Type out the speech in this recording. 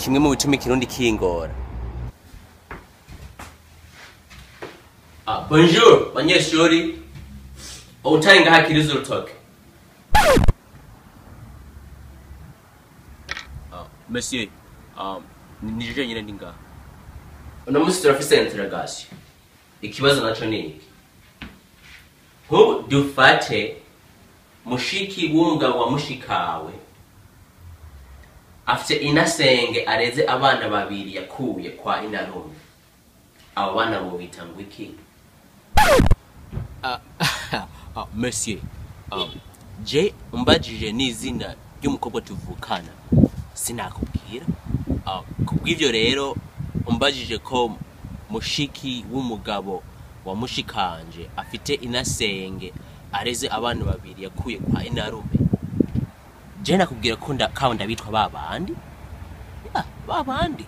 kimwe mu bituma ikirundi kingora. Bonjour, banyeshuri. Utari ngaha kiriza urutoke. Monsieur, nije nyine ndi ngaha. Uno musi turafise interrogation. Ikibazo naco ni iki? Dufate mushiki w'umugabo wa mushikawe afite inasenge areze abana babiri yakuye kwa inarume. Abo bana bo bitangwa iki? Monsieur, je umbajije n'izina ry'umukobwa tuvukana sinakubwira. Kubw'ivyo rero umbajije ko mushiki w'umugabo wa mushikanje afite inasenge areze abana babiri yakuye kwa inarume. Je nakubwira ko ndabitwa babandi? Babandi.